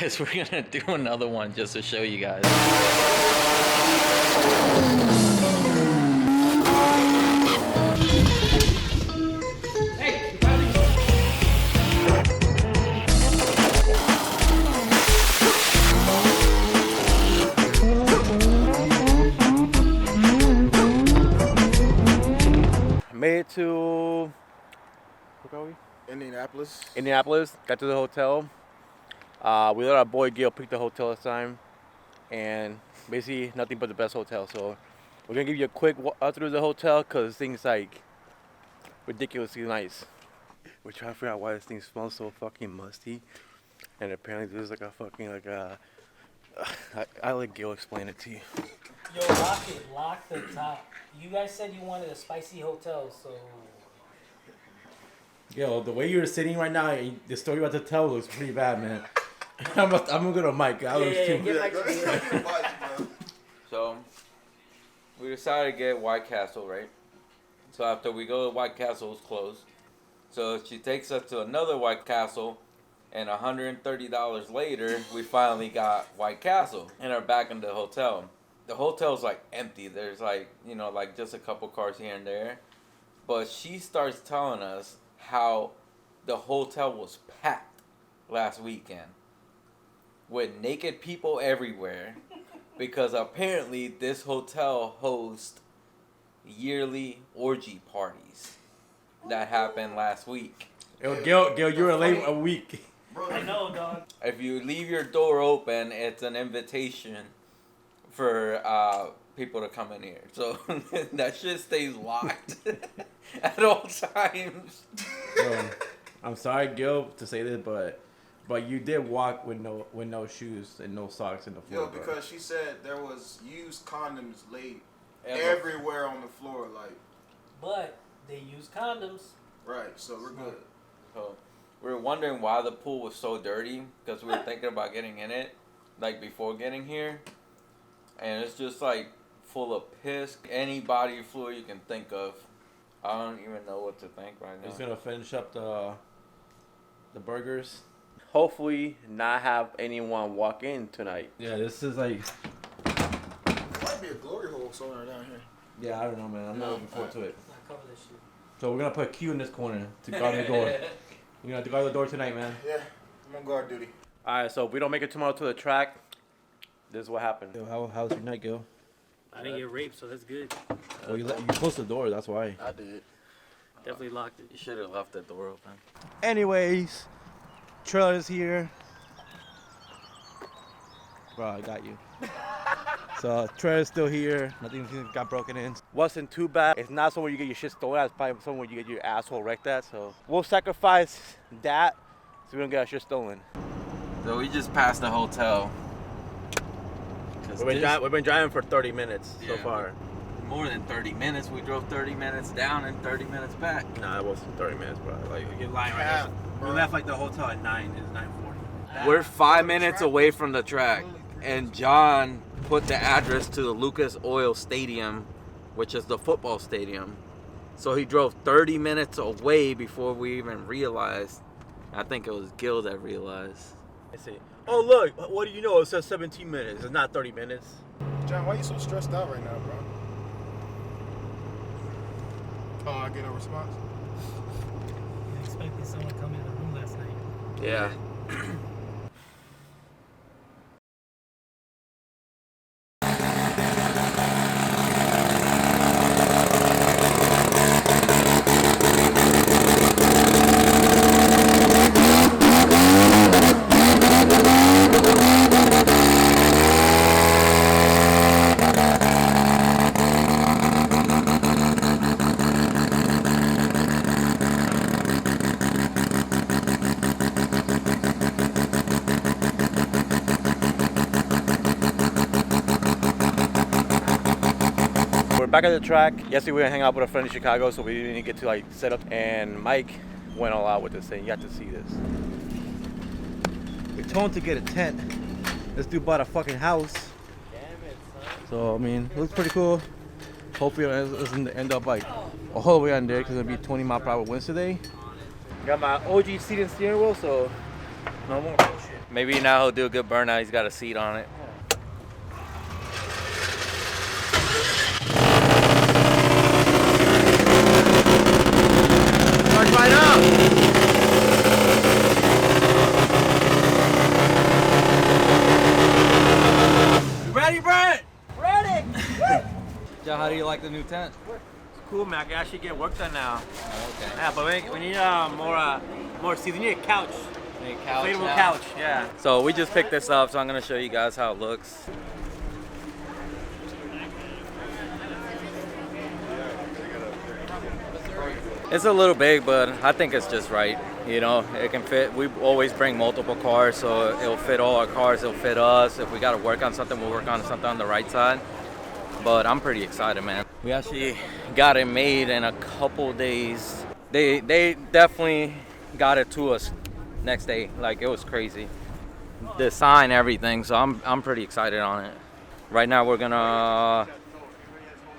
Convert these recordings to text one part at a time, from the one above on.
because we're gonna do another one just to show you guys. Made it to, where are we? Indianapolis. Got to the hotel. We let our boy Gil pick the hotel this time, and basically nothing but the best hotel. So we're gonna give you a quick walk through the hotel because things like ridiculously nice. We're trying to figure out why this thing smells so fucking musty, and apparently there's like a fucking I let Gil explain it to you. Yo, lock the top. You guys said you wanted a spicy hotel, so. Yo, the way you're sitting right now, the story you're about to tell looks pretty bad, man. I'm gonna go to Mike. That looks too. So, we decided to get White Castle, right? So after we go to White Castle, it's closed. So she takes us to another White Castle, and $130 later, we finally got White Castle and are back in the hotel. The hotel's like empty. There's like, you know, like just a couple cars here and there. But she starts telling us how the hotel was packed last weekend with naked people everywhere because apparently this hotel hosts yearly orgy parties that happened last week. Yo, Gil, you were late a week. I know, dog. If you leave your door open, it's an invitation for people to come in here. So that shit stays locked at all times. Yo, I'm sorry, Gil, to say this, but you did walk with no shoes and no socks in the floor. Yo, because bro. she said there was used condoms laid everywhere on the floor, like. But they use condoms. Right, so we're good. So we were wondering why the pool was so dirty because we were thinking about getting in it, like before getting here, and it's just like full of piss, any body fluid you can think of. I don't even know what to think right now. He's gonna finish up the burgers. Hopefully not have anyone walk in tonight. Yeah, this is like. There might be a glory hole somewhere down here. Yeah, I don't know, man. I'm not looking forward to it. I cover this shit. So we're gonna put a Q in this corner to guard the door. You're gonna have to guard the door tonight, man. Yeah, I'm on guard duty. Alright, so if we don't make it tomorrow to the track, this is what happened. Yo, how's your night, Gil? I didn't get raped, so that's good. Well, you closed the door, that's why. I did. Definitely locked it. You should have left the door open. Anyways, trailer's here. Bro, I got you. So, trailer's still here. Nothing got broken in. Wasn't too bad. It's not somewhere you get your shit stolen at. It's probably somewhere you get your asshole wrecked at. So we'll sacrifice that so we don't get our shit stolen. So we just passed the hotel. We've been driving for 30 minutes so far. More than 30 minutes. We drove 30 minutes down and 30 minutes back. Nah, it wasn't 30 minutes, bro. Like, You're lying right now. We left like the hotel at 9. It's 9:40. We're 5 minutes away from the track, and John put the address to the Lucas Oil Stadium, which is the football stadium. So he drove 30 minutes away before we even realized. I think it was Gil that realized. I see. Oh, look. What do you know? It says 17 minutes. It's not 30 minutes. John, why are you so stressed out right now, bro? Oh, I get no response? I expected someone to come in the room last night. Yeah. Back at the track. Yesterday we were hanging out with a friend in Chicago, so we didn't get to like set up. And Mike went all out with this thing. You have to see this. We told him to get a tent. This dude bought a fucking house. Damn it, son. So, I mean, it looks pretty cool. Hopefully it doesn't end up like all the way on there because it'll be 20-mile-per-hour winds today. Got my OG seat and steering wheel, so no more bullshit. Maybe now he'll do a good burnout. He's got a seat on it. Start right up. You ready, Brent? Ready! Joe, how do you like the new tent? It's cool, man. I can actually get work done now. Oh, okay. Yeah, but we need more seats. We need a couch. Inflatable couch, yeah. So we just picked this up, so I'm gonna show you guys how it looks. It's a little big, but I think it's just right. You know, it can fit. We always bring multiple cars, so it'll fit all our cars. It'll fit us. If we got to work on something, we'll work on something on the right side. But I'm pretty excited, man. We actually got it made in a couple days. They definitely got it to us next day. Like, it was crazy. The sign, everything. So I'm pretty excited on it. Right now we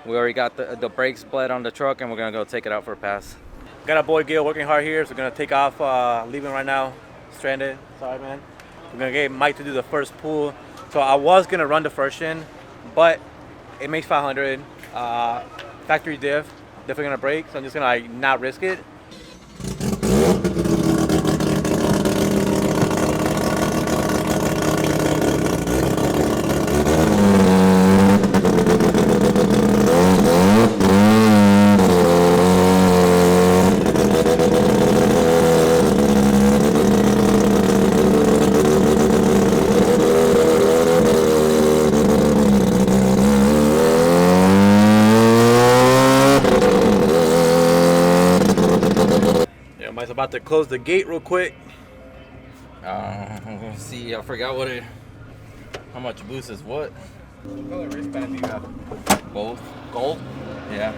already got the brakes bled on the truck, and we're gonna go take it out for a pass. Got our boy Gil working hard here, so we're gonna take off, leaving right now. Stranded. Sorry, man. We're gonna get Mike to do the first pull. So I was gonna run the first gen, but it makes 500. Factory diff. Definitely gonna break, so I'm just gonna like not risk it. About to close the gate real quick. Let's see, I forgot how much boost is what? What color wristband do you have? Both. Gold. Yeah.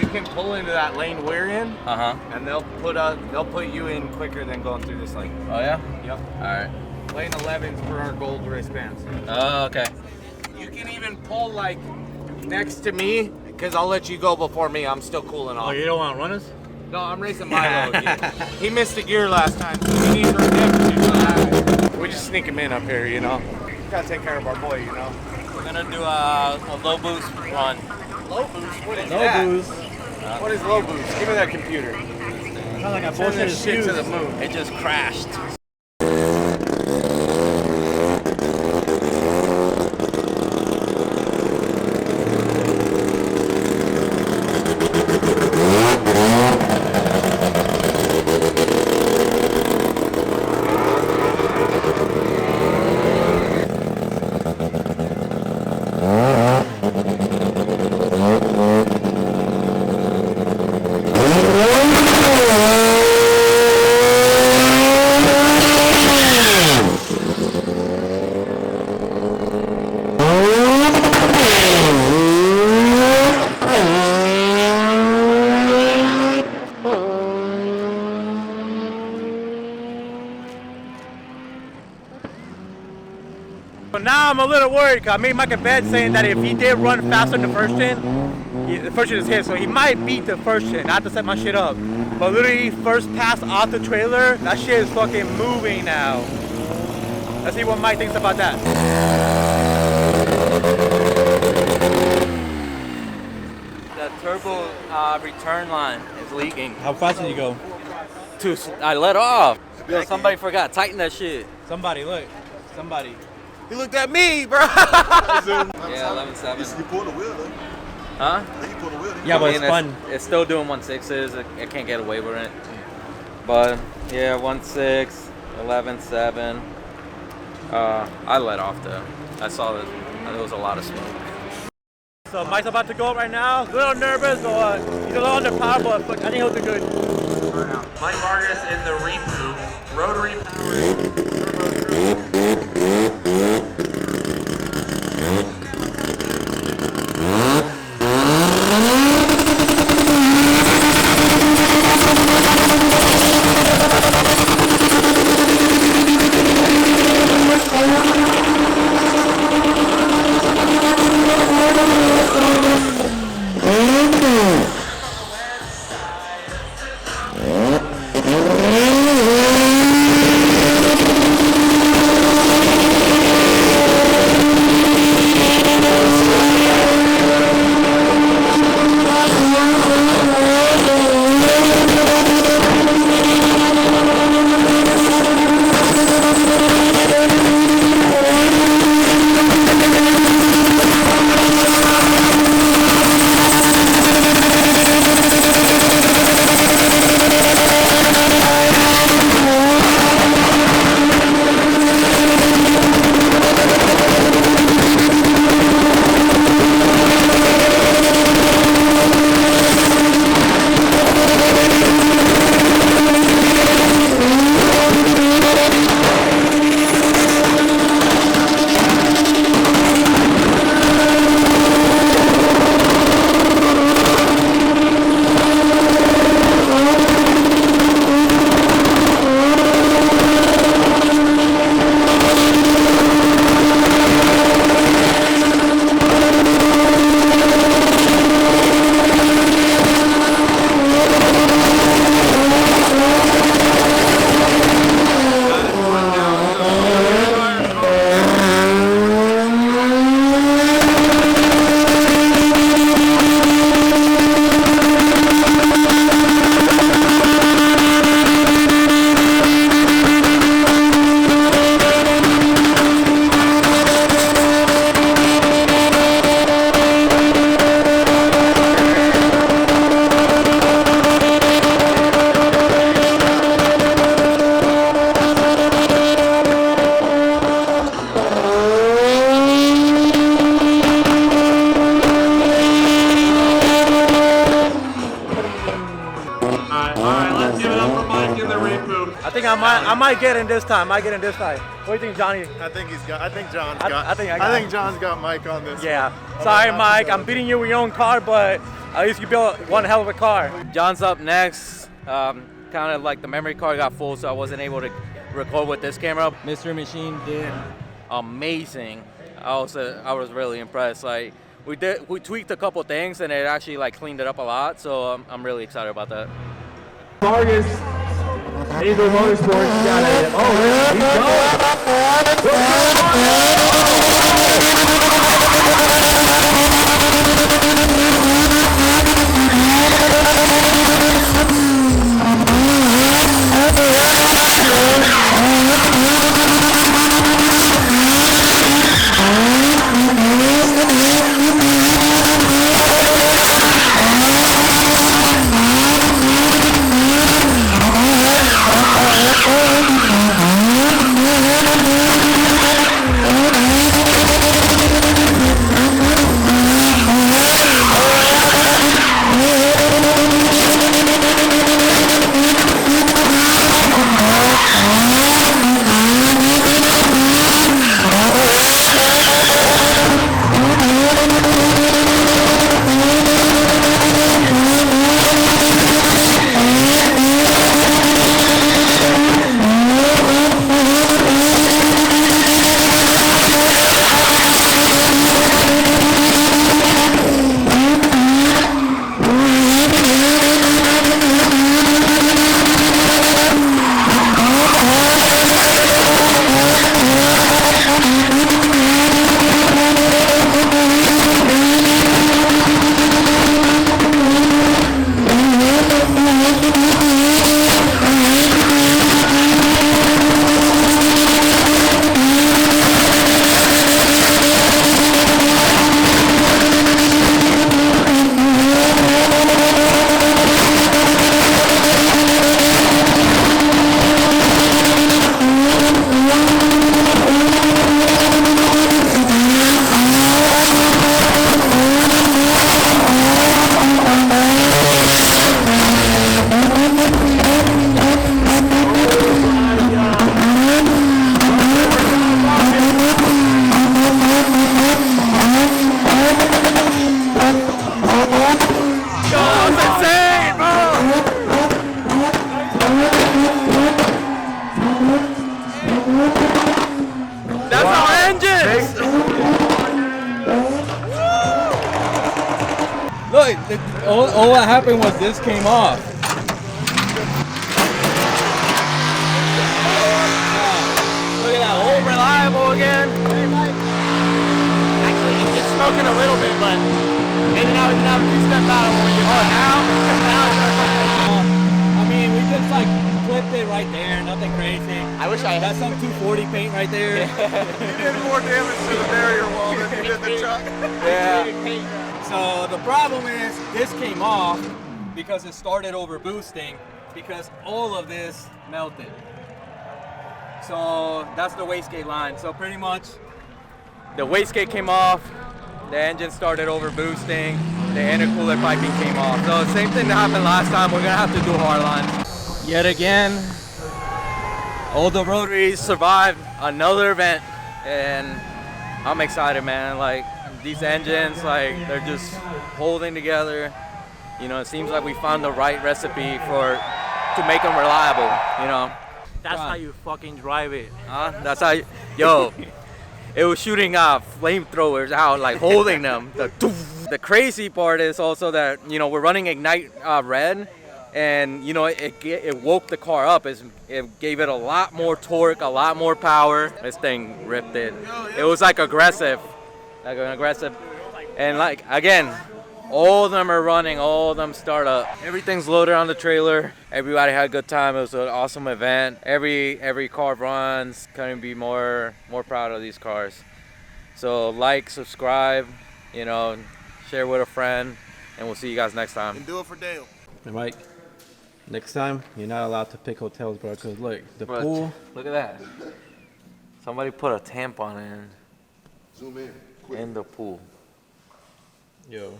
You can pull into that lane we're in, and they'll put you in quicker than going through this lane. Oh yeah. Yep. All right. Lane 11's for our gold wristbands. Oh, okay. You can even pull like next to me, because I'll let you go before me. I'm still cooling off. Oh, you don't want to run us? No, I'm racing Milo. He missed a gear last time, so he needs redemption. We just sneak him in up here, you know. Gotta take care of our boy, you know. We're gonna do a low boost run. Low boost? What is that? No boost. What is low boost? Give me that computer. Sounds like I Send bullshit this shit to the moon. It just crashed. But now I'm a little worried because I made Mike a bet saying that if he did run faster than the first gen, the first gen is his, so he might beat the first gen. I have to set my shit up. But literally, first pass off the trailer, that shit is fucking moving now. Let's see what Mike thinks about that. The turbo return line is leaking. How fast did you go? I let off. Yo, somebody forgot. Tighten that shit. Somebody, look. Somebody. He looked at me, bro. Yeah, 11.7. You pulled the wheel though. Huh? You pulled the wheel. Yeah, but it's I mean, fun. It's still doing 1.6s. I can't get away with it. But yeah, 1.6, 11.7. I let off though. I saw that there was a lot of smoke. So Mike's about to go right now. A little nervous, or he's a little under power, but I think he'll do good. Mike Vargas in the Repo, rotary powered. think I might get in this time. What do you think, Johnny? I think John's I think John's got Mike on this. Yeah. Sorry, Mike. I'm beating you with your own car, but at least you built one hell of a car. John's up next. Kind of like the memory card got full, so I wasn't able to record with this camera. Mr. Machine did amazing. I was really impressed. Like we tweaked a couple things, and it actually like cleaned it up a lot. So I'm really excited about that. Vargas, Eagle Motorsports got it. Oh, he's Look, all what happened was this came off. Look at that, old reliable again. Actually, he's just smoking a little bit, but maybe now we can have a two-step battle when we get I mean, we just like clipped it right there, nothing crazy. I wish I had some 240 paint right there. You did more damage to the barrier wall than you did the truck. Yeah. So the problem is this came off because it started over boosting because all of this melted. So that's the wastegate line. So pretty much the wastegate came off, the engine started over boosting, the intercooler piping came off. So same thing that happened last time, we're gonna have to do hard lines. Yet again, all the rotaries survived another event and I'm excited, man. Like these engines, like they're just holding together. You know, it seems like we found the right recipe to make them reliable, you know. That's how you fucking drive it. That's how it was shooting flamethrowers out, like holding them. The crazy part is also that, you know, we're running Ignite Red, and, you know, it woke the car up. It gave it a lot more torque, a lot more power. This thing ripped it. It was like aggressive. And like, again, all of them are running, all of them start up. Everything's loaded on the trailer. Everybody had a good time. It was an awesome event. Every car runs. Couldn't be more proud of these cars. So like, subscribe, you know, share with a friend, and we'll see you guys next time. And do it for Dale. Hey, Mike, next time you're not allowed to pick hotels, bro, because look, the pool. Look at that. Somebody put a tampon in. Zoom in. In the pool. Yo.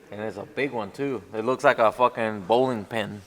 And it's a big one too. It looks like a fucking bowling pin.